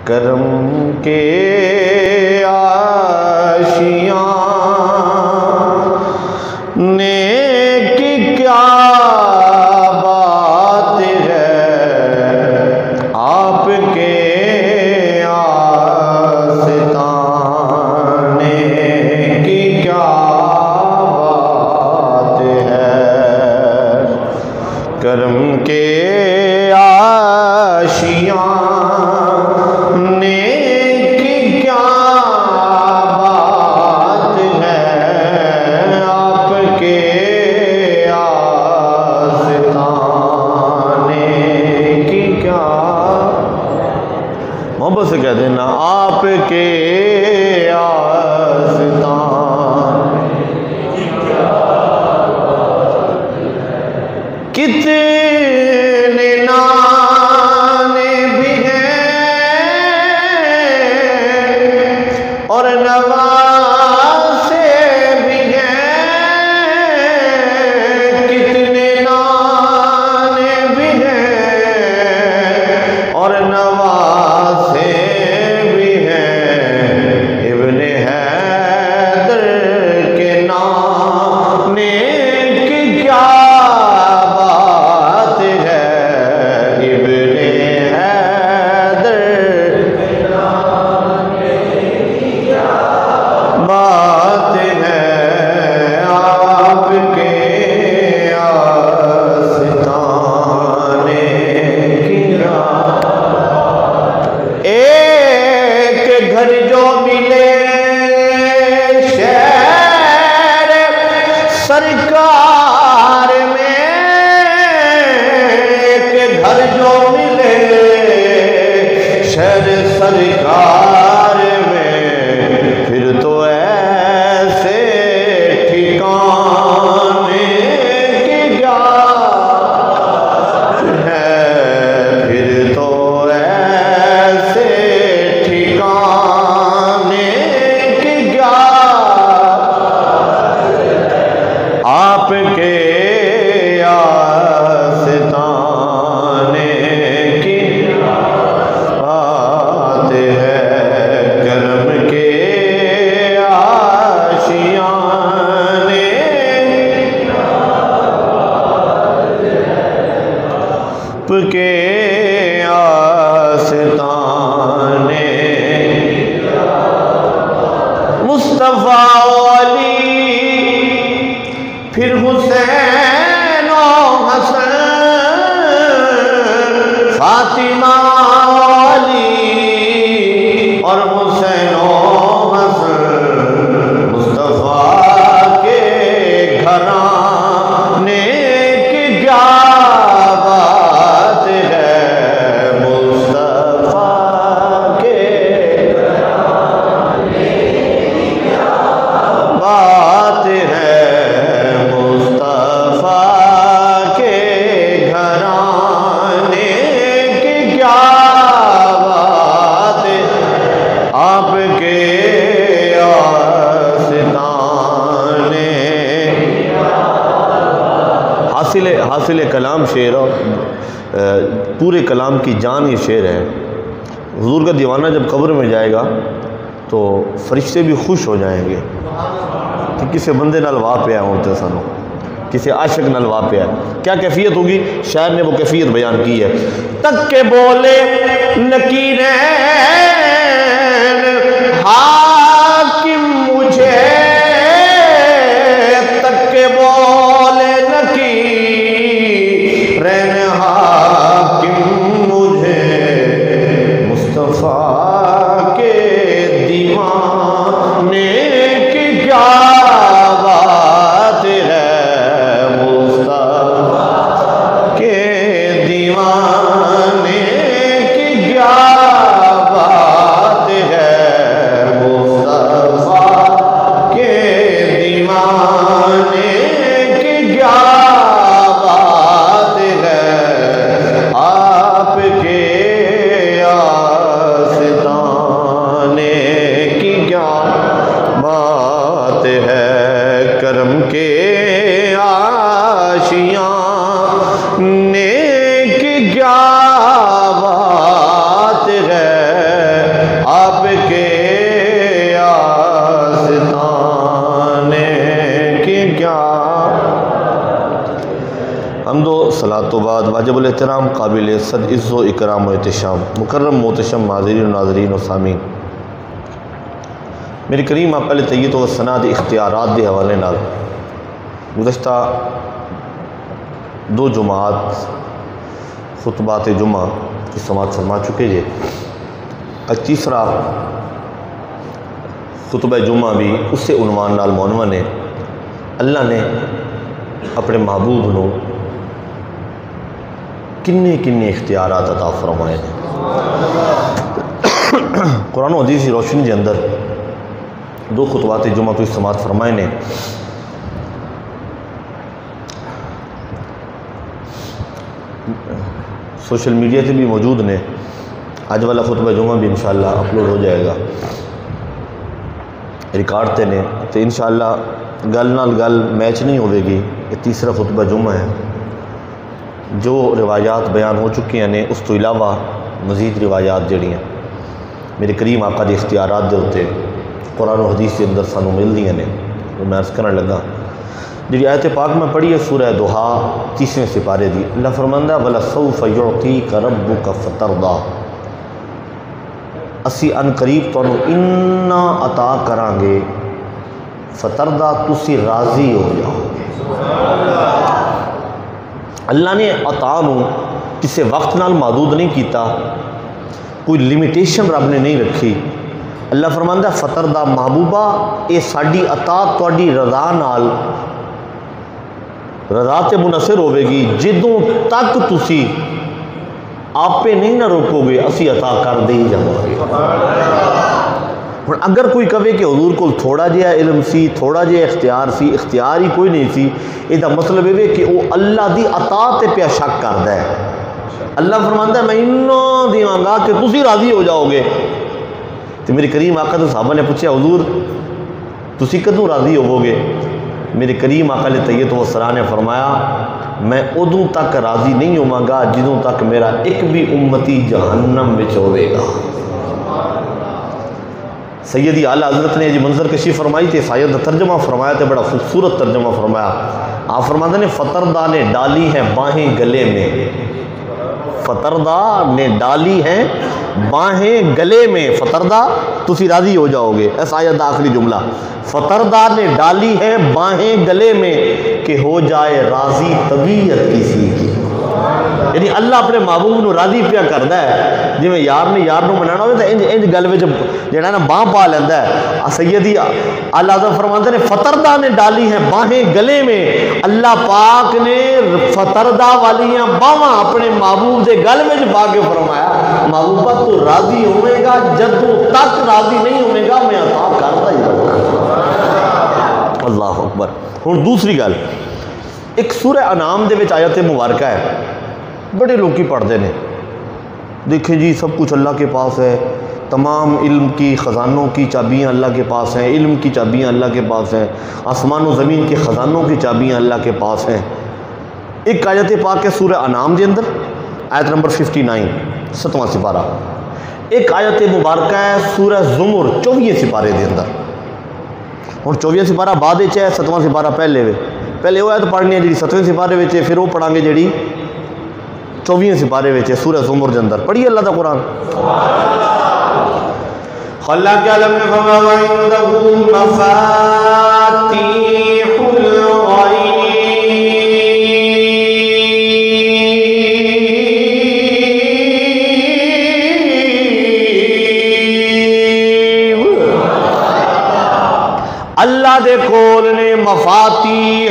کرم کے آشیاں نیکی کیا بات ہے، آپ کے آستان کی کیا بات ہے۔ کرم کے آشیاں محبت سے کہہ دینا، آپ کے آستان کتنے نانے بھی ہیں اور نواسے بھی ہیں، کتنے نانے بھی ہیں اور نواسے بھی ہیں۔ ابن حیدر کے نانے کی کیا بات ہے، ابن حیدر کے نانے کی کیا بات ہے، آپ کے آستان کی کیا۔ ایک گھر جو ملے شہر سرکار میں، ایک گھر جو ملے شہر سرکار میں، پھر تو ایسے ٹھکانے کی کیا ہے، پھر تو ایسے ٹھکانے کی کیا، آپ کے آستان کی بات ہے۔ کرم کے آشیاں آپ کے آستان مصطفیٰ علی، پھر حسین و حسن، فاطمہ علی اور حسین و حسن، مصطفیٰ کے گھرانے کی کیا بات ہے، مصطفیٰ کے گھرانے کی کیا بات ہے، مصطفیٰ کے گھرانے کی کیا بات ہے، آپ کے آستان حاصل کلام شعر اور پورے کلام کی جان یہ شعر ہے۔ حضور کا دیوانہ جب قبر میں جائے گا تو فرشتے بھی خوش ہو جائیں گے کہ کسی بندے نال واہ پیا ہوتے سنو، کسی عاشق نال واہ پیا۔ کیا کیفیت ہوگی؟ شاعر نے وہ کیفیت بیان کی ہے۔ تک کے بولے نکیرین حاکم مجھے، تک کے بولے نکیرین حاکم مجھے، مصطفیٰ کے دیوانے کی کیا بات ہے، مصطفیٰ کے دیوانے کی کیا بات احترام قابل صد عز و اکرام و احتشام مکرم محتشم حاضرین و ناظرین و سامعین، میرے کریم آپ علیہ طیب و ثناء دے اختیارات دے حوالے نال گزشتہ 2 جمعات خطبات جمعہ کی سماعت فرما چکے جے۔ آج تیسرا خطبہ جمعہ بھی اسے عنوان نال معنون ہے، اللہ نے اپنے محبوب نو کنے کنے اختیارات عطا فرمائے ہیں۔ قرآن و حدیث کی روشنی کے اندر 2 خطبات جمعہ تو سماعت فرمائے نے۔ سوشل میڈیا تے بھی موجود نے، آج والا خطبہ جمعہ بھی انشاءاللہ اپلوڈ ہو جائے گا، ریکارڈ تے نے تو انشاءاللہ گل نال گل میچ نہیں ہوئے گی۔ یہ تیسرا خطبہ جمعہ ہے، جو روایات بیان ہو چکی ہیں اس تو علاوہ مزید روایات جڑی ہیں میرے کریم آقا دے اختیارات دے ہوتے قرآن و حدیث کے اندر سانو مل دی ہیں، وہ میں عرض کرنے لگا۔ جی آیت پاک میں پڑھی ہے سورہ دوحا 30ویں سپارے دی، اللہ فرماندہ وَلَسَوْفَ يُعْطِيكَ رَبُّكَ فَتَرْضَىٰ، اسی ان قریب تو انا عطا کران گے فترضیٰ، تسی راضی ہو جاؤ گے۔ اللہ نے عطا نو کسی وقت نال محدود نہیں کیتا، کوئی لمیٹیشن رب نے نہیں رکھی۔ اللہ فرماندہ فترضیٰ محبوبہ اے ساڈی عطا تواڈی رضا نال رضا تے منحصر ہوے گی، جدوں تک تسی آپے نہیں نہ روکو گے اسی عطا کر دے ہی جاؤ گے۔ اگر کوئی کہے کہ حضور کو تھوڑا جہا علم سی، تھوڑا جہا اختیار سی، اختیار ہی کوئی نہیں سی، یہ مطلب ہے کہ وہ اللہ دی عطا تے پیا شک کردا ہے۔ اللہ فرماندا ہے میں انہاں دیاں گا کہ تسی راضی ہو جاؤ گے۔ تو میرے کریم آقا تو صحابہ نے پوچھا حضور تسی کدوں راضی ہوو گے؟ میرے کریم آقا علیہ طیب و سرا نے فرمایا میں ادوں تک راضی نہیں ہوواں گا جدوں تک میرا ایک بھی امتی جہنم وچ ہوے گا۔ سیدی اعلیٰ حضرت نے جی منظر کشی فرمائی تھی، سید ترجمہ فرمایا تھے، بڑا خوبصورت ترجمہ فرمایا۔ آپ فرماتے نے فترضیٰ نے ڈالی ہیں باہیں گلے میں، فترضیٰ نے ڈالی ہیں باہیں گلے میں، فترضیٰ تسی راضی ہو جاؤ گے۔ ایسا آیت آخری جملہ، فترضیٰ نے ڈالی ہیں باہیں گلے میں کہ ہو جائے راضی طبیعت کسی کی۔ یعنی اللہ اپنے محبوب نو راضی پیا کردا ہے، جی میں یار نے یار نو منانا ہوئے تو انج گل وچ جڑا نا باں پا لیندا ہے۔ سیدی اعلیٰ حضرت فرماتے ہیں فترضیٰ نے ڈالی ہیں باہیں گلے میں، اللہ پاک نے فترضیٰ والیاں باواں اپنے محبوب دے گل وچ پا کے فرمایا محبوبہ تو راضی ہوے گا، جدوں تک راضی نہیں ہوے گا میں عطا کردا ہی رہوں گا۔ اللہ اکبر۔ ہن دوسری گل، ایک سورہ انعام دے وچ آیت مبارکہ ہے، بڑے لوگ پڑھتے ہیں، دیکھیں جی سب کچھ اللہ کے پاس ہے، تمام علم کی خزانوں کی چابیاں اللہ کے پاس ہیں، علم کی چابیاں اللہ کے پاس ہیں، آسمان و زمین کے خزانوں کی چابیاں اللہ کے پاس ہیں۔ ایک آیت پاک ہے سورہ انعام دے اندر، آیت نمبر 59 7واں سپارہ۔ ایک آیت مبارکہ ہے سورہ زمر 24 سپارے دے اندر۔ ہن 24 سپارہ بعد وچ ہے، 7واں سپارہ پہلے وہ آیت پڑھنی ہے جی 7ویں سپارے وچ ہے، پھر وہ پڑھاں گے جڑی 24 سپارے وچ ہے سورہ زمر دے اندر۔ پڑھیے اللہ دا قرآن۔ اللہ کے عالم نے فرمایا وَعِندَهُ مَفَاتِيحُ الْغَيْبِ اللہ دے کول نے مفاتیح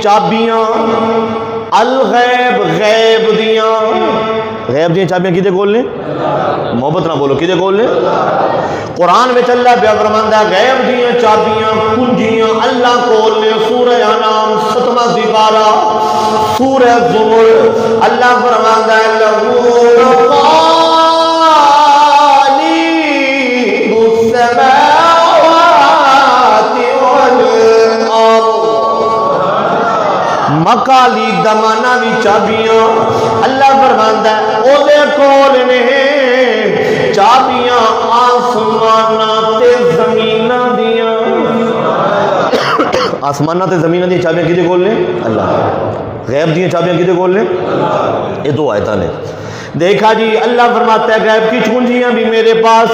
چابیاں، الغیب غیب دیاں، غیب دیاں چابیاں کدے کول نے؟ محبت نہ بولو کدے کول نے؟ قرآن میں اللہ پیا فرماندا ہے غیب دیاں چابیاں کنجیاں اللہ کول نے۔ سورہ انعام 7واں سپارہ، سورہ زمر اللہ فرماندا ہے لہو مقالید دمانہ بھی چابیاں اللہ فرماندا ہے او دے کول نے چابیاں آسمانہ تے زمینہ دیاں۔ آسمانہ تے زمینہ دی چابیاں کدے کول نے؟ اللہ۔ غیب دیا چابیاں کدے کول نے؟ یہ دو آیتاں نے. دیکھا جی اللہ فرماتا ہے غیب کی کنجیاں بھی میرے پاس،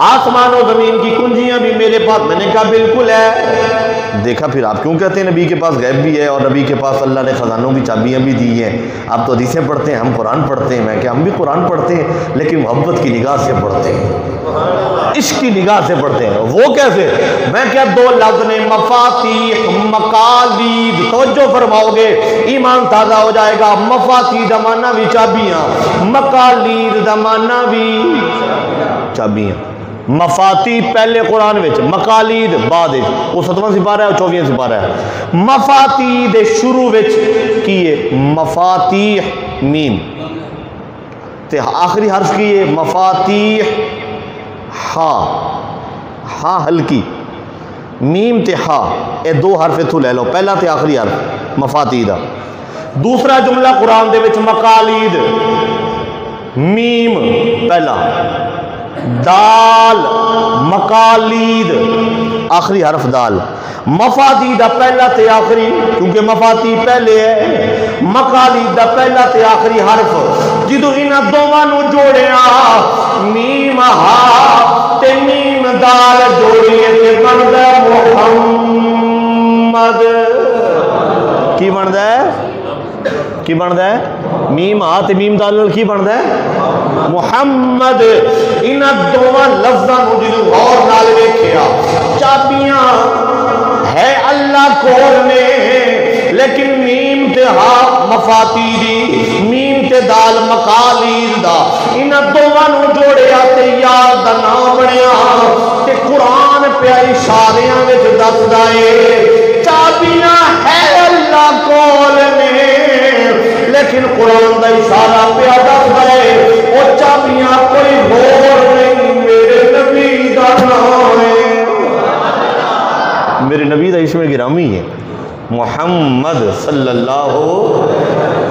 آسمان و زمین کی کنجیاں بھی میرے پاس. میں نے کہا بالکل ہے. دیکھا پھر آپ کیوں کہتے ہیں نبی کے پاس غیب بھی ہے اور نبی کے پاس اللہ نے خزانوں کی چابیاں بھی دی ہیں؟ آپ تو حدیثیں پڑھتے ہیں، ہم قرآن پڑھتے ہیں. میں کہ ہم بھی قرآن پڑھتے ہیں لیکن محبت کی نگاہ سے پڑھتے ہیں، عشق کی نگاہ سے پڑھتے ہیں. وہ کیسے؟ میں کیا دو لفظ نے مفاتیح مقالید، توجہ فرماؤ گے ایمان تازہ ہو جائے گا. مفاتیح دا معنی بھی چابیاں، مقالید دا معنی بھی چابیاں. مفاتیح پہلے قرآن وچ، مقالید بعد وچ. وہ 7واں سپارہ ہے اور 24واں سپارہ ہے. مفاتیح دے شروع وچ کیے مفاتیح میم تے آخری حرف کیے مفاتیح ہا، ہا ہلکی، میم تے ہا، اے دو حرف اتھو لے لو، پہلا تے آخری حرف مفاتیح دا. دوسرا جملہ قرآن دے وچ مقالید، میم پہلا، دال مقالید آخری حرف دال. مفاتیح دا پہلا تے آخری، کیونکہ مفاتیح پہلے ہے، مقالید دا پہلا تے آخری حرف جدو انہاں دوواں نو جوڑیا میم ہا تے میم دال جوڑیے تے بندا محمد. کی بندا ہے؟ کی بندا ہے؟ میم ہا تے میم دال کی بندا ہے؟ محمد. انہاں دوواں لفظاں نو جدو غور نال ویکھیا، چابیاں ہے اللہ کول نے لیکن میم تے ہا مفاتیح دی، میم تے دال مقالید دا، انہاں دوواں نو جوڑیا تے یار دا نام بنیا. تے قرآن پہ اشاریاں وچ دسدا اے چابیاں ہے اللہ کول نے لیکن قرآن دا اشارہ پہ دسدا اے او چابیاں کوئی ہور نہیں، میرے نبی دا نام ہے. میرے نبی دا اسم گرامی ہے محمد صلی اللہ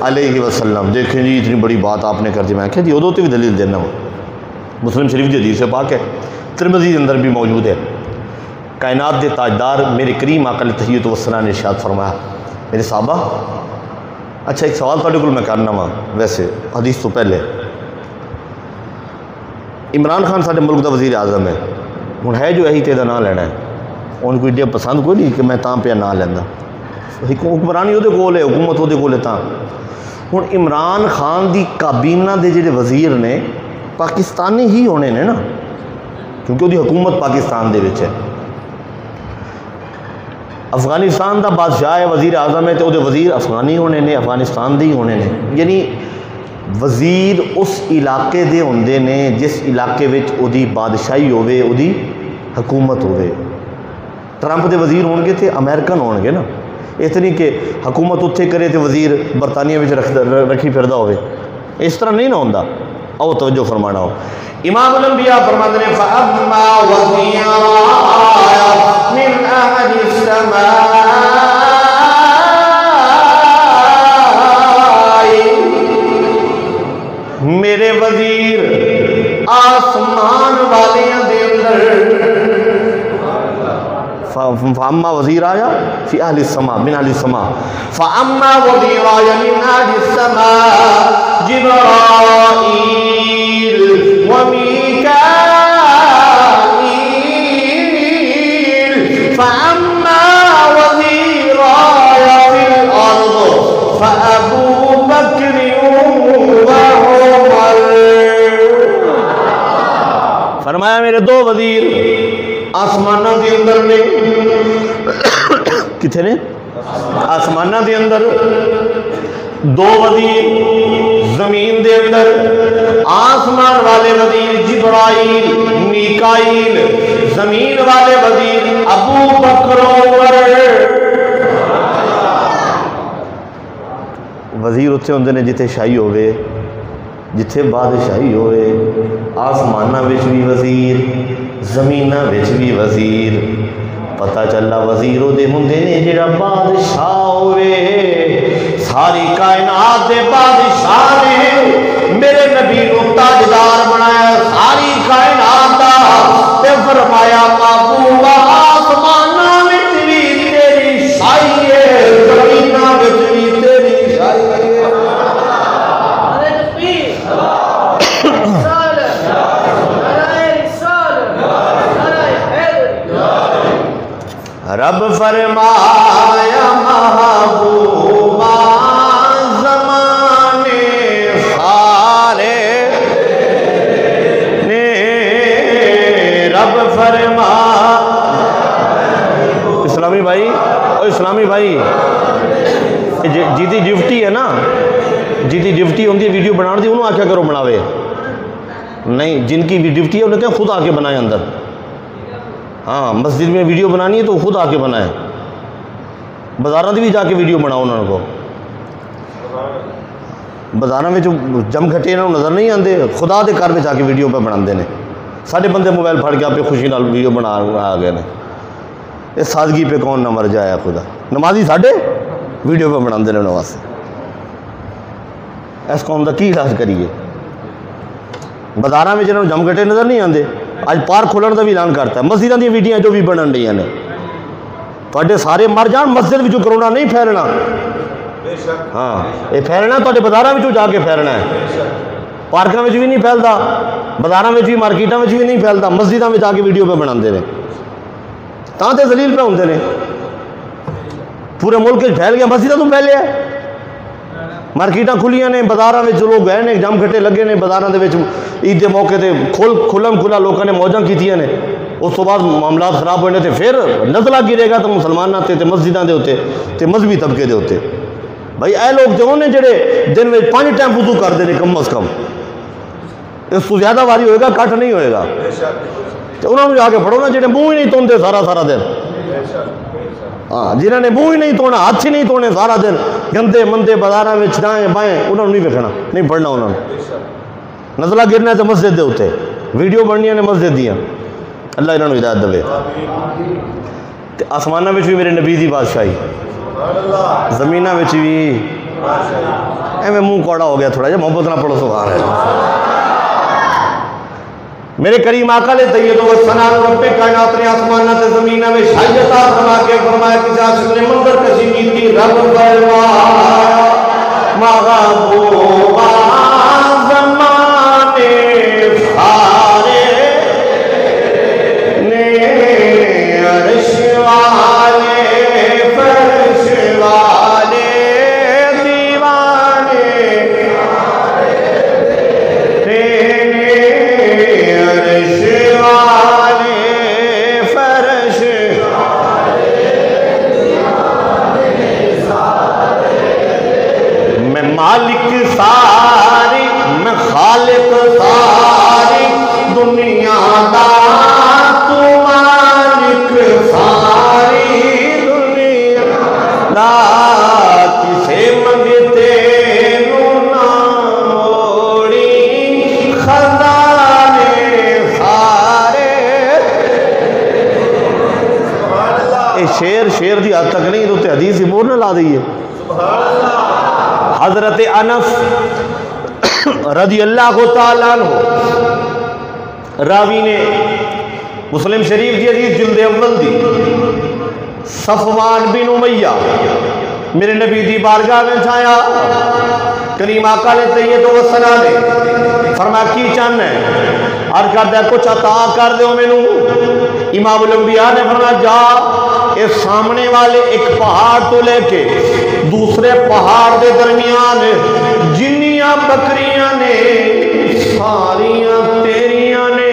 علیہ وسلم. دیکھیں جی اتنی بڑی بات آپ نے کر دی. میں کہا جی ادو تے بھی دلیل دینا ہوں. مسلم شریف دی حدیث پاک ہے، ترمذی اندر بھی موجود ہے. کائنات دے تاجدار میرے کریم آقا علیہ تحیۃ والسلام نے ارشاد فرمایا میرے صحابہ. اچھا ایک سوال تھوڑے کو میں کرنا وا ویسے حدیث تو پہلے. عمران خان سارے ملک دا وزیر اعظم ہے، ہوں ہے جو یہی تیرا نام لینا ہے، ان کو ایڈیا پسند کوئی نہیں کہ میں تاں پہ نام لینا. حکمرانی وہ کول ہے، حکومت وہ کول ہے تاں. ہوں عمران خان دی کابینہ دے جڑے وزیر نے پاکستانی ہی ہونے نے نا، کیونکہ وہ حکومت پاکستان دے وچ ہے. افغانستان دا بادشاہ ہے، وزیر اعظم ہے، تو وہ وزیر افغانی ہونے نے، افغانستان دے ہی ہونے نے. یعنی وزیر اس علاقے دے ہوندے نے جس علاقے وچ او دی بادشاہی ہوے، او دی حکومت ہوے. ٹرمپ دے وزیر ہون گے تے امریکن ہون گے نا، اتنی کہ حکومت اتھے کرے تے وزیر برطانیہ وچ رکھی پھردا ہوے، اس طرح نہیں نہ ہوندا. او توجہ فرمانا ہو. امام الانبیاء فرماتے ہیں فَأَمَّا وَزِيرَايَ مِنْ أَهْلِ السَّمَاءِ، میرے وزیر آسمان والیاں دے اندر. فَأَمَّا وَزِيرَايَ فِي أَهْلِ السَّمَاءِ مِنْ أَهْلِ السَّمَاءِ فَأَمَّا وَزِيرَايَ مِنْ أَهْلِ السَّمَاءِ جِبْرَائِيلُ وَمِيكَائِيلُ فَأَمَّا وَزِيرَايَ فِي الْأَرْضِ فَأَبُو بَكْرٍ وَعُمَرُ. فرمایا میرے دو وزیر آسمانہ دے اندر نے. کتنے نے؟ آسمانہ دے اندر. دو وزیر زمین دے اندر. آسمان والے وزیر جبرائیل میکائیل، زمین والے وزیر ابو بکر عمر. وزیر اتھے ہوندے نے جتھے شاہی ہوئے، جتھے بادشاہی ہوئے. آسمانہ وچ بھی وزیر، زمینہ وچ بھی وزیر. پتہ چلا وزیر دے ہوندے نے جڑا بادشاہ ہوئے. ساری کائنات دے بادشاہ نے میرے نبی نو تاجدار بنایا ساری کائنات دا، تے فرمایا محبوبا آسماناں وچ بھی تیری شاہی ہے، زمیناں وچ بھی تیری رب فرمایا محبوبہ زمانے سارے نے رب فرما اسلامی بھائی اور اسلامی بھائی جیتی ڈیوٹی ہے نا جیتی ڈیوٹی ہوتی ہے ویڈیو بنا دی انہوں آکھیا کرو بناوے نہیں جن کی بھی ڈیوٹی ہے انہیں کہا خود آ کے بنائے اندر ہاں مسجد میں ویڈیو بنانی ہے تو خود آ کے بنائے بازاراں دی بھی جا کے ویڈیو بناؤ انہوں کو بازاراں میں جو جم گھٹے انہوں نظر نہیں آندے خدا دے کار میں جا کے ویڈیو پہ بنا دے نے سارے بندے موبائل پھڑ کے آپ پہ خوشی نال ویڈیو بنا آ گئے نے اس سادگی پہ کون نہ مر جائے خدا نمازی ساڈے ویڈیو پہ بنا دے نے واسطے اس قوم دا کی علاج کریے بازاراں میں جنہوں جم گھٹے نظر نہیں آندے آج پارک کھولن دا بھی اعلان کرتا ہے مسجداں دی ویڈیو جو بھی بنن رہی ہیں تواڈے سارے مر جان مسجد وچوں کرونا نہیں پھیلنا ہاں یہ پھیلنا تواڈے بازاراں وچوں جا کے پھیلنا ہے پارکاں وچ بھی نہیں پھیلدا بازاراں وچ بھی مارکیٹاں وچ بھی نہیں پھیلدا مسجداں وچ آ کے ویڈیو پہ بناندے نے تاں تے ذلیل پہ ہوندے نے پورے ملک وچ پھیل گیا مسجداں تو پھیلیا ہے مارکیٹاں کھلیاں نے بازاراں وچ لوگ گئے نے جم گھٹے لگے نے بازاراں دے وچ عید دے موقع تے کھلم کھلا لوکاں نے موجاں کیتیاں نے اس تو بعد معاملات خراب ہونے تے پھر نزلہ گرے گا تو مسلماناں تے مسجداں دے ہوتے تے مذہبی طبقے دے ہوتے بھائی اے لوگ جو نے جڑے دن میں 5 ٹائم وضو کر دے نے کم از کم اس تو زیادہ واری ہوئے گا کٹ نہیں ہوئے گا تو انہوں نے جا کے پڑھو نا جڑے منہ ہی نہیں توندے سارا دن ہاں جنہوں نے منہ ہی نہیں توڑنا ہاتھ ہی نہیں توڑنے سارا دن گندے مندے بازاراں وچ دائیں بائیں انہوں نے نہیں ویکھنا نہیں پڑھنا انہوں نے نزلہ گرنا ہے تو مسجد دے ہوتے ویڈیو بننیاں نے مسجد دیاں اللہ انہوں نے ہدایت دے تے آسماناں وچ بھی میرے نبی دی بادشاہی زمیناں وچ بھی ایویں منہ کوڑا ہو گیا تھوڑا جہا محبت نہ پڑھو سبحان اللہ میرے کریم آقا لے طیب و سنان رب کائنات نے آسمانہ تے زمینہ میں شاہی عطا فرما کے فرمایا کہ عاشق نے منظر کشی کی تھی رب فرمایا محبوبہ زمانے سارے نے عرش والے فرش والے دیوانے مالک ساری میں خالق ساری دنیا دا تو مالک ساری دنیا دا کسے منگتے نو نہ موڑی خزانے سارے اے شیر دی حد تک نہیں تو تے حدیث ہی مور نہ لا دئیے حضرت انس رضی اللہ تعالیٰ عنہ راوی نے مسلم شریف دی حدیث جلد اول دی صفوان بن امیہ میرے نبی دی بارگاہ میں چھایا کریم آقا نے طیب و سنان نے فرمایا کی چاہنا ہے عرض کرتا ہے کچھ عطا کر دے مینوں امام الانبیاء نے فرمایا جا اس سامنے والے ایک پہاڑ تو لے کے دوسرے پہاڑ دے درمیان جنیاں بکریاں نے ساریاں تیریاں نے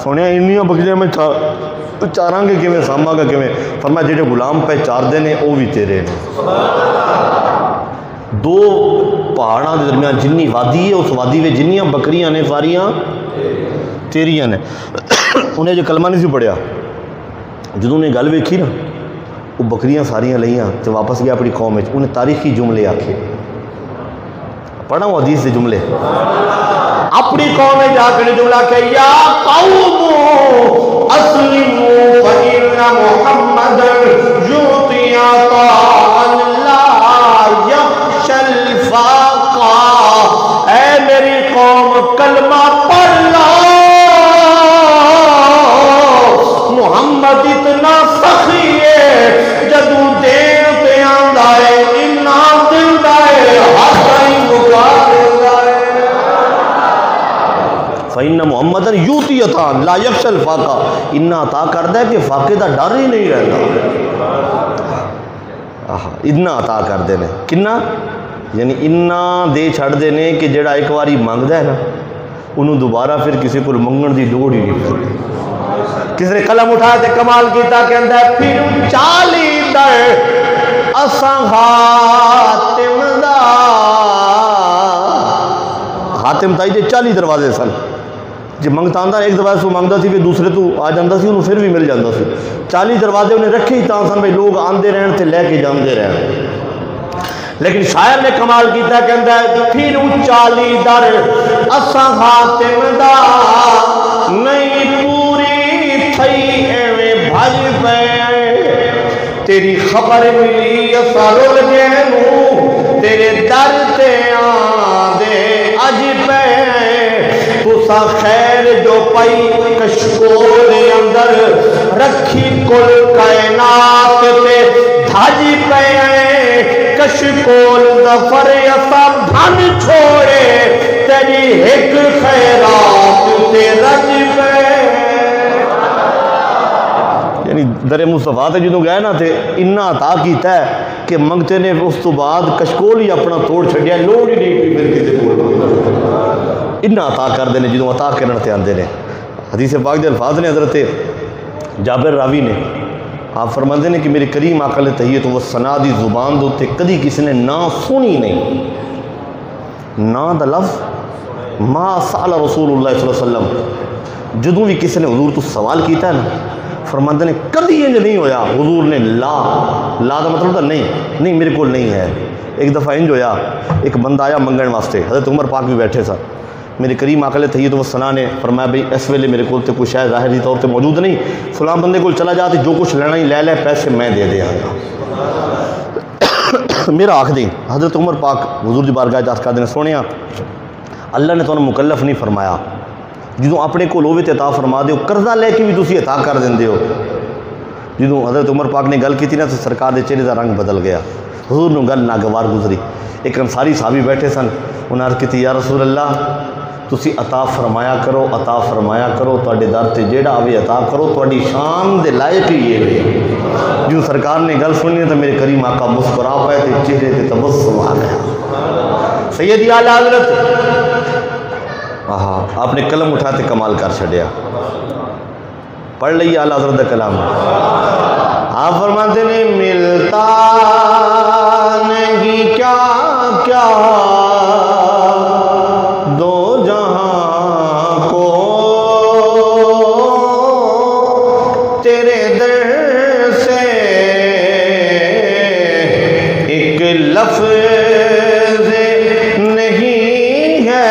سونے انیاں بکریاں میں چاراں گے کیویں ساما گا کیویں فرمایا جڑے غلام پہ چار دے نے او بھی تیرے نے دو پہاڑاں دے درمیان جنی وادی ہے اس وادی میں جنیاں بکریاں نے ساریاں تیریاں نے انہیں جو کلمہ نہیں سی پڑھیا جدوں نے گل ویکھی نا وہ بکریاں ساریاں لئیاں تو واپس گیا اپنی قوم میں انہیں تاریخی جملے آکھے پڑھا ہوں حدیث سے جملے اپنی قوم میں جا کر جملہ کہ یا قوم اسلموا فإن محمد یعطی عطاء لا یخشى الفاقہ اے میری قوم کلمہ پڑھ لو محمد اتنا سخی ہے جدو دین پہ آندائے انہا دل دائے حسائی مقابل دائے فَإِنَّ مُحَمَّدًا یُؤْتِی عَطَاءً لَا یَخْشَى الْفَاقَةَ، اتنا عطا کردا ہے کہ فاقے دا ڈر ہی نہیں رہتا. اتنا عطا کردے نے. کنا یعنی اتنا دے چھڑ دے نے کہ جڑا ایک واری منگدا ہے نا انہوں دوبارہ پھر کسی کو منگن دی لوڑ ہی نہیں پڑتی. کسی نے قلم اٹھایا تے کمال کیتا کہندا ہے پھر 40 در اساں حاتم دا. حاتم تائی دے 40 دروازے سن. جی منگتا آندا ایک دروازے تو منگتا سی پھر دوسرے تو آ جاندہ سی انہوں پھر بھی مل جاندہ سی. 40 دروازے انہیں رکھے ہی تاں سن بھئی لوگ آندے رہن تے لے کے جاندے رہن. لیکن شاعر نے کمال کیتا کہندا ہے پھر 40 در اساں حاتم دا نہیں پوری تھئی ایویں بھج پے. تیری خبر ملی اساں رول گئے نوں تیرے در تے آندے اج پے. تساں خیر جو پئی کشکول اندر رکھی کل کائنات تے دھج پے. کشکول ظفر اساں بھن چھوڑے تیری ایک خیرات تے رج پے. یعنی در مصطفیٰ تے جدوں گئے نا تے اتنا عطا کیتا ہے کہ منگتے نے اس تو بعد کشکول ہی اپنا توڑ چھڑیا لوڑ ہی نہیں پھر کسی کول. اتنا عطا کر دینے جدوں عطا کرن تے آندے نے. حدیث پاک دے الفاظ نے حضرت جابر راوی نے آپ فرماندے نے کہ میرے کریم آقا علیہ تحیت و ثنا دی زبان دوتے کدی کسی نے نا سنی نہیں. نا دا لفظ ما سأل رسول اللہ صلی اللہ علیہ وسلم. جدوں بھی کسی نے حضور تو سوال کیتا ہے نا فرماندے نے کدی یہ نہیں ہویا حضور نے لا دا مطلب تھا نہیں میرے کو نہیں ہے. ایک دفعہ انج ہویا ایک بندہ آیا منگن واسطے. حضرت عمر پاک بھی بیٹھے سا. میرے کریم آقا علیہ تحیت و ثنا نے فرمایا بھئی اس ویلے میرے کول تے کوئی شے ظاہری طور تے موجود نہیں. فلاں بندے کول چلا جاتے جو کچھ لینا ہی لے پیسے میں دے دیا گا. میرا آکھ دیں حضرت عمر پاک حضور دی بارگاہ جا کے سونیا اللہ نے تو مکلف نہیں فرمایا جدوں اپنے کو لوے تے عطا فرما دیو قرضہ لے کے بھی تسی عطا کر دیندے ہو. جدوں حضرت عمر پاک نے گل کیتی نا تو سرکار دے چہرے دا رنگ بدل گیا. حضور نے گل ناگوار گزری. ایک انصاری صحابی بیٹھے سن انہاں عرض کیتی یا رسول اللہ تسی عطا فرمایا کرو تواڈے در تے جیڑا آوے عطا کرو تواڈی شان دے لائق ہی یہ ہے. جو سرکار نے گل سنی تو میرے کریم آقا مسکرا پائے تے چہرے تے تبسم آ گیا. سیدی اعلیٰ حضرت آپ نے قلم اٹھاتے کمال کر چھڑیا. پڑھ لئیے اعلیٰ حضرت دا کلام. آپ فرماتے نے ملتا نہیں کیا کیا دو جہاں کو تیرے در سے ایک لفظ نہیں ہے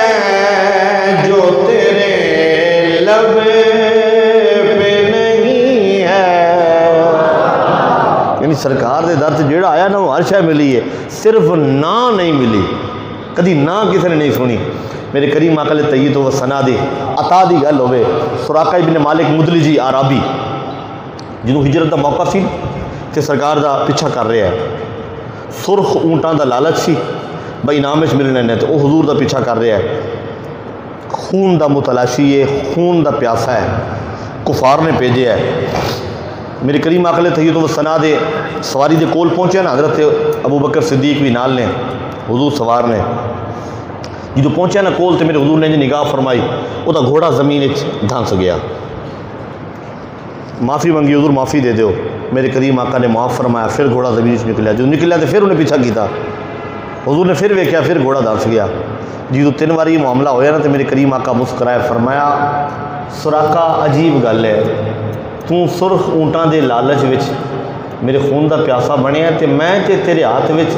جو تیرے لب پہ نہیں ہے. یعنی سرکار دے در سے جیڑا آیا نا وہ ہر شے ملی ہے صرف نا نہیں ملی. کدی نا کسی نے نہیں سنی. میرے کریم آقا علیہ تحیت و ثنا دی عطا دی گل ہوئے. سراقہ ابن مالک مدلجی عربی جنہوں ہجرت دا موقع سی تے سرکار دا پیچھا کر رہے ہیں. سرخ اونٹاں دا لالچ سی بھائی انعام وچ ملنے نے تو وہ حضور دا پیچھا کر رہے ہیں. خون دا متلاشی ہے خون دا پیاسا ہے کفار نے بھیجے ہے. میرے کریم آقا علیہ تحیت و ثنا دے سواری دے کول پہنچے نا حضرت ابو بکر صدیق بھی نال نے حضور سوار نے. جدو پہنچیا نا کول تے میرے حضور نے جو نگاہ فرمائی وہ دا گھوڑا زمین دھنس گیا. معافی منگی حضور معافی دے دیو. میرے کریم آقا نے معاف فرمایا. پھر گھوڑا زمین نکلیا. جو نکلیا تو پھر انہیں پیچھا کیتا. حضور نے پھر ویکھیا پھر گھوڑا دھنس گیا. جدو 3 بار یہ معاملہ ہویا نا تو میرے کریم آقا مسکرائے فرمایا سراقہ عجیب گل ہے تو سرخ اونٹاں دے لالچ وچ میرے خون دا پیاسا بنیا تے میں تے تیرے ہاتھ وچ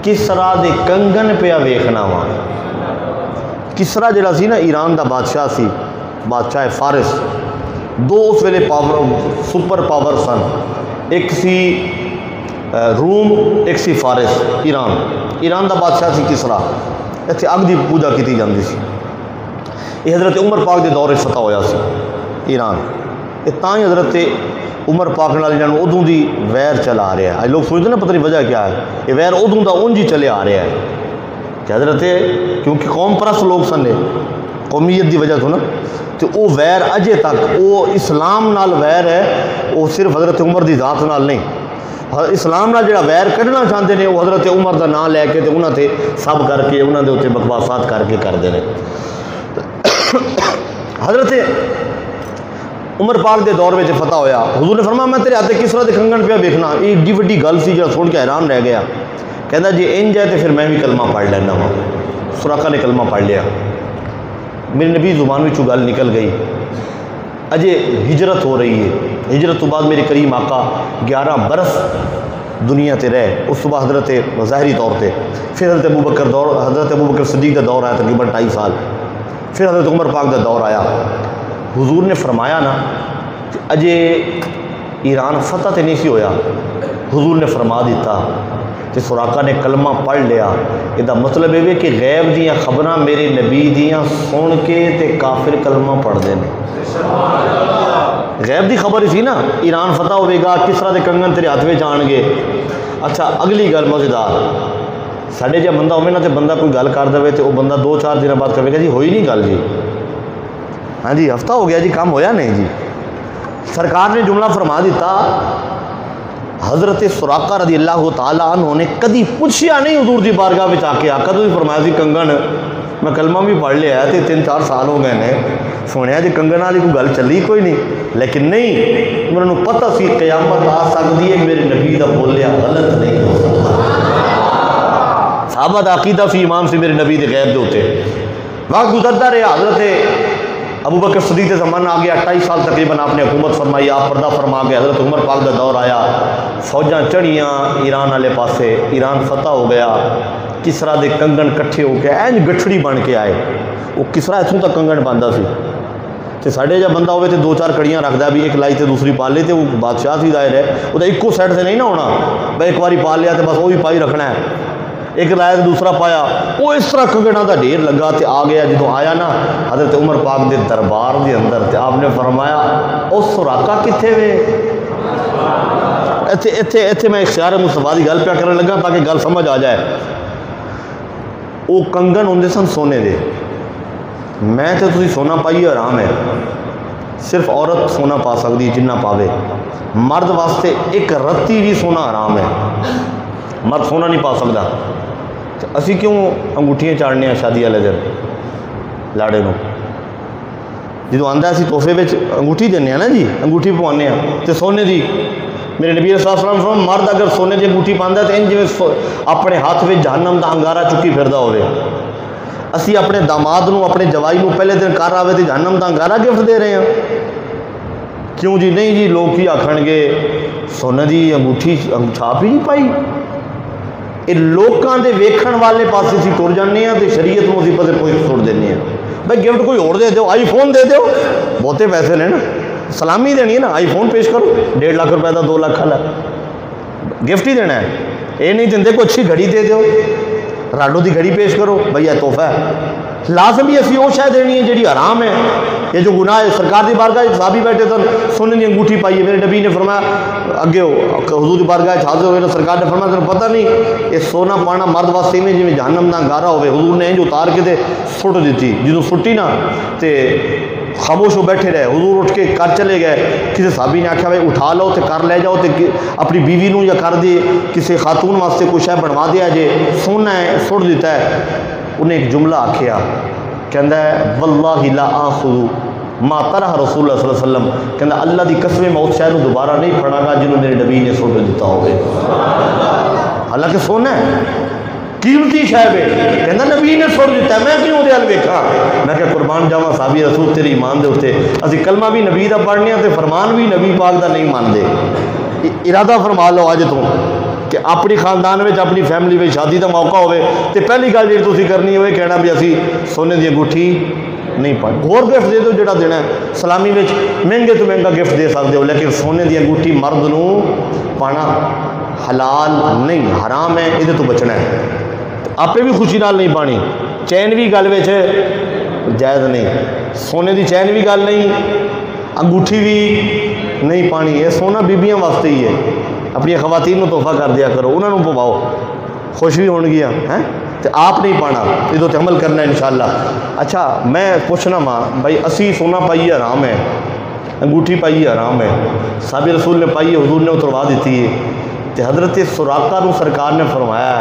کسرا دے کنگن پیا ویکھنا وا. کسرا جڑا سی نا ایران دا بادشاہ سی بادشاہ فارس. 2 اس ویلے سپر پاور سن. ایک سی روم ایک سی فارس. ایران دا بادشاہ سی کسرا. اتنے اگ دی پوجا کی جاتی سی. یہ حضرت عمر پاک دے دور فتح ہویا سی ایران. یہ تاں ہی حضرت عمر پاک نال جانو ادوں دی ویر چلا آ رہا ہے. لوگ سوچتے نا پتہ نہیں وجہ کیا ہے. یہ ویر ادوں دا اونج ہی چلے آ رہا ہے. کہ حضرت کیونکہ قوم پرست لوگ سن قومیت دی وجہ تو نا، تو وہ ویر اجے تک وہ اسلام نال ویر ہے، وہ صرف حضرت عمر دی ذات نال نہیں، اسلام نال جڑا ویر کڈنا چاہتے ہیں وہ حضرت عمر دا نام لے کے تے انہاں تے سب کر کے انہاں دے اوتے بکواسات کر کے کرتے ہیں۔ حضرت عمر پاک دے دور میں فتح ہویا، حضور نے فرمایا میں تیرے ہاتھ کسرا دے کنگن پہ دیکھنا، یہ ایڈی وڈی گل سی جڑا سن کے حیران رہ گیا، کہندا جی انج ہے تے پھر میں بھی کلمہ پڑھ لینا وا۔ سراقہ نے کلمہ پڑھ لیا، میرے نبی زبان وچوں گل نکل گئی، اجے ہجرت ہو رہی ہے، ہجرت تو بعد میرے کریم آقا 11 برس دنیا تے رہے، اس تو بعد حضرت ظاہری طور تے پھر حضرت ابوبکر صدیق کا دور آیا تقریباً 2.5 سال، پھر حضرت عمر پاک کا دور آیا۔ حضور نے فرمایا نا کہ اجے ایران فتح تے نہیں سی ہویا، حضور نے فرما دیتا کہ سراقہ نے کلمہ پڑھ لیا، یہ مطلب یہ کہ غیب دیاں خبراں میرے نبی دیاں سن کے تے کافر کلمہ پڑھ دے نے۔ غیب دی خبر سی نا ایران فتح ہوئے گا، کسرا دے کنگن تیرے ہاتھ میں جان گے۔ اچھا اگلی گل مزیدار، ساڈے جے بندہ ہوئے نا تے بندہ کوئی گل کر دے تے وہ بندہ 2-4 دن بعد کہے گا جی ہوئی نہیں گل جی، ہاں جی ہفتہ ہو گیا جی کام ہویا نہیں جی۔ سرکار نے جملہ فرما دیتا، حضرت سراقہ رضی اللہ تعالیٰ عنہ نے کدی پوچھیا نہیں حضور دی بارگاہ میں آ کے، آقا تو فرمایا سی کنگن میں کلمہ بھی پڑھ لیا ہے تے 3-4 سال ہو گئے نے، سنیا جی کنگن والی کوئی گل چلی کوئی نہیں، لیکن نہیں انہوں نے پتہ سی قیامت آ سکتی ہے میرے نبی دا بولیا غلط نہیں ہو سکتا۔ صحابہ دا عقیدہ سی، ایمان سی میرے نبی دے غیب دے ہوتے۔ وقت گزرتا رہا، حضرت ابوبکر صدیق کے زمانہ آ گیا، 28 سال تقریباً آپ نے حکومت فرمائی، آپ پردہ فرما کے حضرت عمر پاک کا دور آیا، فوجاں چڑھیاں ایران والے پاسے، ایران فتح ہو گیا، کسرا دے کنگن کٹھے ہو کے اینج گٹھڑی بن کے آئے، وہ کسرا اتوں تک کنگن باندھا سی، تے ساڈے جا بندہ ہوئے تے 2-4 کڑیاں رکھدا بھی، ایک لائی تے دوسری پال لے، تے وہ بادشاہ سی ظاہر ہے، وہ تو ایکو سیٹ سے نہیں نہ ہونا بھائی ایک باری پال لیا تے بس وہی پائی رکھنا ہے، ایک لایا دوسرا پایا، وہ اس طرح کنگناں دا ڈھیر لگا تے آ گیا۔ جدوں آیا نا حضرت عمر پاک دے دربار دے اندر تے آپ نے فرمایا او سراقہ کتھے وے؟ ایتھے میں اختیار مصطفیٰ دی گل پیا کرن لگا تاکہ گل سمجھ آ جائے۔ وہ کنگن ہوندے سن سونے دے، میں تے تسی سونا پائیے آرام ہے، صرف عورت سونا پا سکتی جنہ پاوے، مرد واسطے ایک رتی بھی سونا حرام ہے، مرد سونا نہیں پا سکتا۔ اسی کیوں انگوٹھیاں چاڑنے ہیں شادی والے دن لاڑے نو، جدو آندا اسی تحفے وچ انگوٹھی دینے ہیں نا جی، انگوٹھی پوانے ہیں تے سونے دی، میرے نبی صلی اللہ علیہ وسلم فرمایا مرد اگر سونے دی انگوٹھی پاندا ہے تے انج جویں اپنے ہاتھ وچ جہنم دا انگارہ چکی پھردا ہوئے۔ اسی اپنے داماد نو اپنے جوائی نو پہلے دن کر آوے تے جہنم دا انگارہ گفٹ دے رہے ہیں، کیوں جی؟ نہیں جی لوگ کی آکھن گے سونے دی انگوٹھی چھاپ ہی نہیں پائی، یہ لوکاں دے ویکھن والے پاسے سی ٹر جانے ہیں تے شریعت نو اسی پاسے کوئی سٹ دینے ہیں۔ بھائی گفٹ کوئی اور دے دیو، آئی فون دے دیو، بہتے پیسے نے نا، سلامی دینی ہے نا، آئی فون پیش کرو 1.5 لاکھ روپے دا 2 لاکھ والا گفٹ ہی دینا ہے، یہ نہیں دیندے کوئی اچھی گھڑی دے دیو، راڈو دی گھڑی پیش کرو، بھئی یہ تحفہ ہے۔ لازمی اسی وہ شے دینی ہے جیڑی حرام ہے، یہ جو گناہ ہے۔ سرکار دی بارگاہ صحابی بیٹھے سن، سونے دی انگوٹھی پائی ہے، میرے نبی نے فرمایا اگے حضور دی بارگاہ حاضر ہوئے، سرکار نے فرمایا تمہیں پتہ نہیں یہ سونا پانا مرد واسطے میں جی جہنم دا انگارہ ہوئے، حضور نے انج اتار کے تے سٹ دیتی، جدوں سٹی نا تے خاموش ہو بیٹھے رہے، حضور اٹھ کے کر چلے گئے، کسی صحابی نے آکھا بھائی اٹھا لو تے کر لے جاؤ تے اپنی بیوی نو یا کر دے کسی خاتون واسطے کچھ ہے بنوا دیا جے، سونا ہے سٹ دیتا ہے۔ انہیں ایک جملہ آکھیا، کہندا ہے واللہ لا آخذ ما طرح رسول اللہ صلی اللہ علیہ وسلم، کہندا اللہ دی قسم میں اس شے نو دوبارہ نہیں پھڑا گا جنہوں میرے نبی نے سٹ دیتا ہوئے، حالانکہ سونا ہے قیمتی شے ہے، کہندا نبی نے سٹ دیتا ہے، میں کیوں دے ال ویکھاں؟ میں کہ قربان جاواں صحابی رسول تیرے ایمان دے اوتے، اسی کلمہ بھی نبی دا پڑھنے تے فرمان بھی نبی پاک دا نہیں مانتے۔ ارادہ فرما لو اج تو کہ اپنی خاندان میں اپنی فیملی میں شادی دا موقع ہوئے تے پہلی گل جی تسی کرنی ہوئے کہنا بھی اسی سونے دی انگوٹھی نہیں پائی، اور گفٹ دے دو جڑا دینا ہے، سلامی میں مہنگے تو مہنگا گفٹ دے سکتے ہو، لیکن سونے دی انگوٹھی مرد نو پانا حلال نہیں، حرام ہے، یہ تو بچنا ہے۔ آپ بھی خوشی نال نہیں پانی، چین بھی گل وچ جائز نہیں، سونے دی چین بھی گل نہیں، انگوٹھی بھی نہیں پانی، یہ سونا بیبیاں واسطے ہی ہے، اپنی خواتین کو تحفہ کر دیا کرو، انہوں نے پواؤ، خوش بھی ہون گیا ہیں، تو آپ نہیں پانا، یہ تو عمل کرنا ہے انشاءاللہ۔ اچھا میں پوچھنا ماں بھائی اسی سونا پائیے حرام ہے، انگوٹھی پائیے حرام ہے، صحابہ رسول نے پائی ہے، حضور نے اتروا دیتی ہے، تو حضرت سراقہ نو سرکار نے فرمایا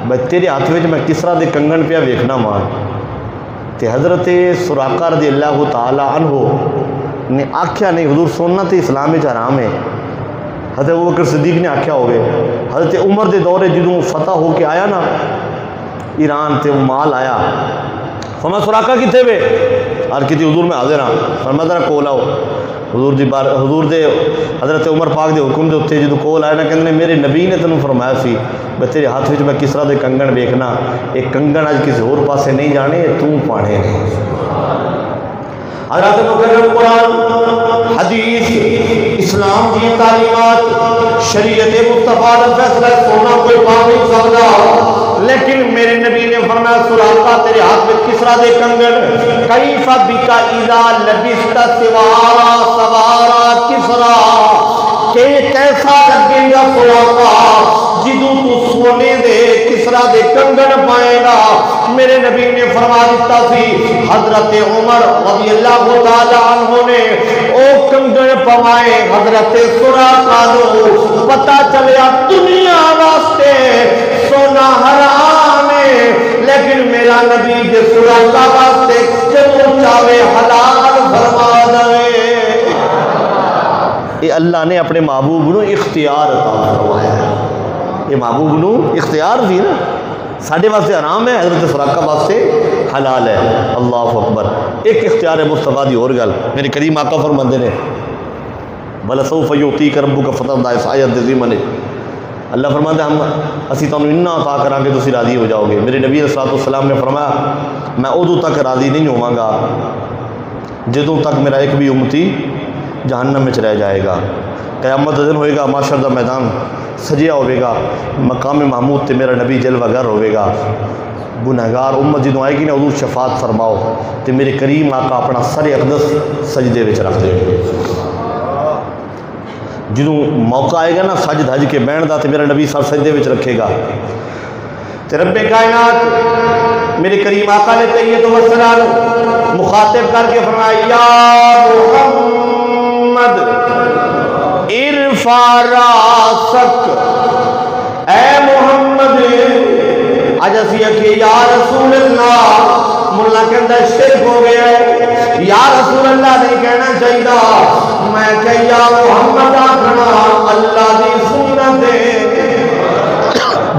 بھائی تیرے ہاتھ میں میں کس طرح دے کنگن پیا ویکھنا ماں، تو حضرت سراقہ رضی اللہ تعالی عنہ نے آکھیا نہیں حضور سونا تو اسلام میں حرام ہے۔ حضرت ابوبکر صدیق نے آکھیا ہوئے، حضرت عمر دے دورے جدوں فتح ہو کے آیا نا ایران تے وہ مال آیا، فرمایا سراقہ کتنے وے؟ اور کہتی حضور میں حاضر ہاں، فرمایا ذرا کول آؤ، حضور دے حضرت عمر پاک دے حکم دے اتنے جدوں کول آیا نا کہندے میرے نبی نے تینوں فرمایا سی بھئی تیرے ہاتھ میں کس طرح دے کنگن ویکھنا، ایک کنگن اج کسی اور پاسے نہیں جانے تو پانے ہیں۔ حضرت مکرم قرآن حدیث اسلام کی تعلیمات شریعت مصطفیٰ کا فیصلہ سونا کوئی پا نہیں سکتا، لیکن میرے نبی نے فرمایا سراقہ تیرے ہاتھ میں کس طرح دے کنگن، کیف بک اذا لبست سوارا سوارا کسرا، کہ کیسا لگے گا سراقہ جدوں تو سونے دے کسرا دے کنگن پائے گا۔ میرے نبی نے فرما دیتا سی حضرت عمر رضی اللہ تعالی عنہ نے او کنگن پوائے حضرت سراقہ نو، پتہ چلیا دنیا واسطے سونا حرام ہے، لیکن میرا نبی دے سراقہ واسطے جدوں چاہے حلال فرما دے۔ یہ اللہ نے اپنے محبوب نو اختیار عطا فرمایا ہے، یہ محبوب نو اختیار بھی نا، ساڑھے واسطے حرام ہے، حضرت سراقہ واسطے حلال ہے۔ اللہ اکبر۔ ایک اختیار مصطفیٰ دی اور گل میرے کریم آقا فرماندے نے وَلَسَوْفَ يُعْطِيكَ رَبُّكَ فَتَرْضَىٰ، آیت عظیمہ نے اللہ فرماتا ہے ہم اسی تانوں اتنا عطا کراں کہ تسی راضی ہو جاؤ گے۔ میرے نبی علیہ الصلوۃ والسلام نے فرمایا میں ادوں تک راضی نہیں ہوواں گا جدوں تک میرا ایک بھی امتی جہنم میں رہ جائے گا۔ قیامت دن ہوئے گا، معاشر دا میدان سجیا ہوئے گا، مقام محمود تے میرا نبی جلوہ گر ہوئے گا، گنہگار امت جدوں آئے گی نا حضور شفاعت فرماؤ تے میرے کریم آقا اپنا سر اقدس سجدے وچ رکھ دے گے۔ جدوں موقع آئے گا نا سج دھج کے بہن دا تے میرا نبی سر سجدے وچ رکھے گا تے رب کائنات میرے کریم آقا نے تیت و سلام مخاطب کر کے فرمایا یا محمد ارفع راسک، اے محمد آج اسی اکھے یا رسول اللہ، ملا کہندہ شرک ہو گیا ہے، یا رسول اللہ نہیں کہنا چاہیے، میں کہ یا محمد آکھنا اللہ دی سنت ہے،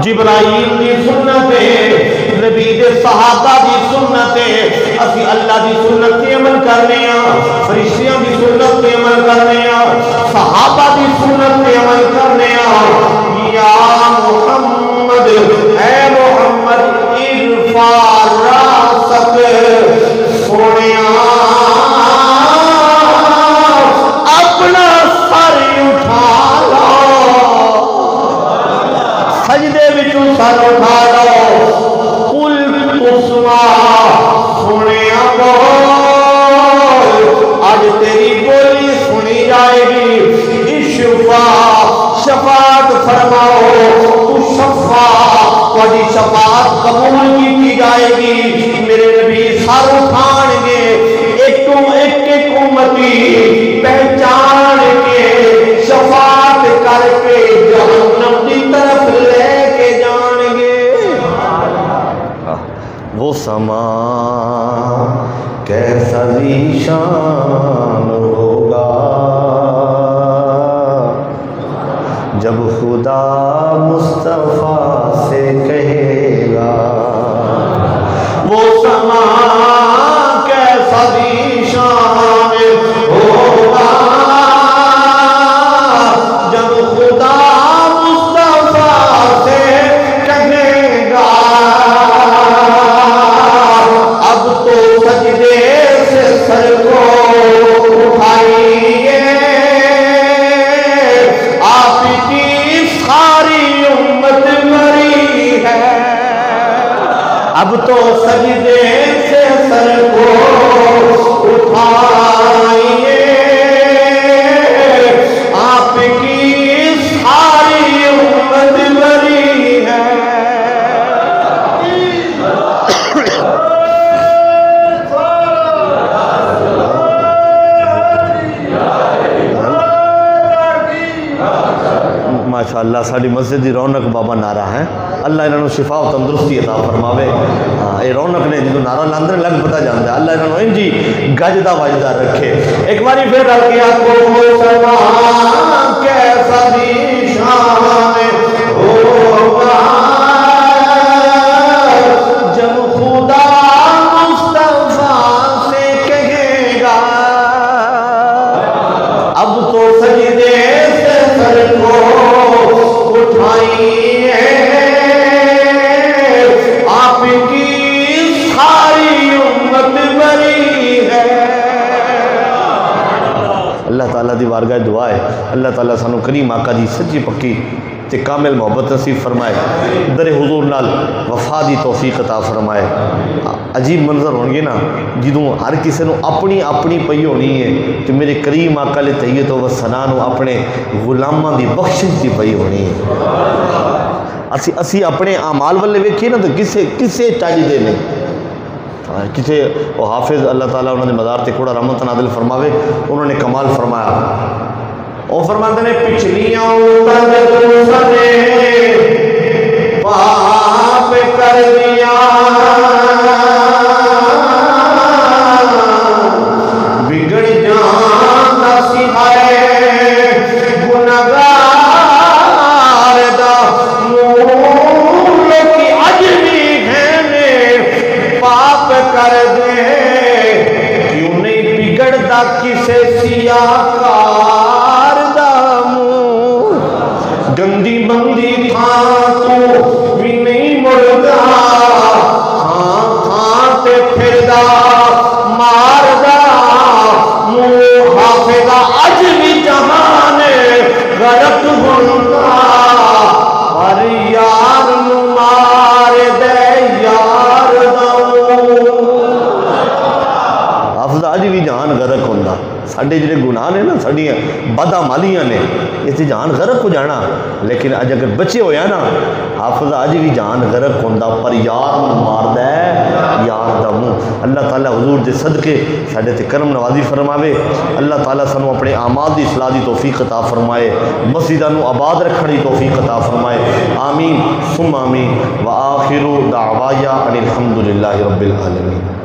جبرائیل دی سنت ہے، نبی دے صحابہ دی سنت ہے، اسی اللہ دی سنت تے عمل کرنے ہیں، فرشتیاں دی سنت تے عمل کرنے ہیں، صحابہ دی سنت تے عمل کرنے ہیں۔ یا محمد اے محمد ارفع راسک، سونیا اپنا سر اٹھا لو، سجدے وچوں سر اٹھا لو، قل تسمع سنیا بول، آج تیری بولی سنی جائے گی، اشفا شفاعت فرماؤ، تو شفا تھوڑی شفاعت قبول کی جائے گی۔ میرے نبی سر اٹھان گے، ایک امتی پہچان کے شفاعت کر کے جہنم کی طرف لے کے جان گے۔ وہ سما کیسا ذیشان ہوگا جب خدا مصطفیٰ سے کہے گا، وہ سما کیسا ذیشان ہوگا جب خدا مصطفیٰ سے کہے گا، اب تو سجدے سے سر کو اٹھائیے، آپ کی ساری امت مری ہے، اللہ ساری مسجد کی رونق بابا نعرہ ہے، اللہ انہوں شفا و تندرستی عطا فرماوے۔ ہاں یہ رونق نے جدو نعرہ لاندر لگ پتا جانتا ہے، اللہ انہوں انجی گجدہ وجدہ رکھے۔ ایک باری پھر رکھ کیا کو سلام کیسا بھی شان ہوگا جب خدا مصطفیٰ سے کہے گا اب تو سجدے سے سر کو اٹھائیے، آپ کی ساری امت بری ہے۔ اللہ تعالیٰ دی بارگاہ دعا ہے اللہ تعالیٰ سانو کریم آقا دی سچی پکی تے کامل محبت نصیب فرمائے، در حضور نال وفا دی توفیق عطا فرمائے۔ عجیب منظر ہونگے نا جدوں ہر کسی نو اپنی اپنی پئی ہونی ہے کہ میرے کریم آقا لے تحیت و ثنا نو اپنے غلاماں دی بخشش دی پئی ہونی ہے۔ اسی اپنے اعمال والے ویکھیے نا تو کسے چاہیے نہیں۔ کسی وہ حافظ اللہ تعالیٰ انہوں نے مزار تے کوڑا رحمت نازل فرماوے، انہوں نے کمال فرمایا، وہ فرماتے نے پچھلیاں پاپ کر دیا بگڑ جانا سکھائے گناہگار دا مول کی عجمی ہے نے پاپ کر دے، کیوں نہیں بگڑتا کسے سیاہ کار دا منہ، گندی بندی تھا تو بھی نہیں مڑدا، تھان تھان تے پھردا ماردا منہ، حافظہ اج بھی جہان غرق ہوندا، پر یار نو مار دے یار دا منہ۔ حافظہ اج بھی جہان غرق ہوندا، ساڈے جڑے گناہ نے نا ساڈیاں بدعمالیاں نے یہ تے جان غرق ہو جانا، لیکن اج اگر بچے ہویا نا حافظ اج بھی جان غرق ہوندا، پر یار نو ماردا ہے یار دا منہ۔ اللہ تعالیٰ حضور دے صدقے ساڈے تے کرم نوازی فرماوے، اللہ تعالیٰ سانو اپنے اعمال دی اصلاح دی توفیق عطا فرمائے، مسجداں نو آباد رکھنے دی توفیق عطا فرمائے، آمین ثم آمین۔ وآخر دعوایا ان الحمد للہ رب العالمین۔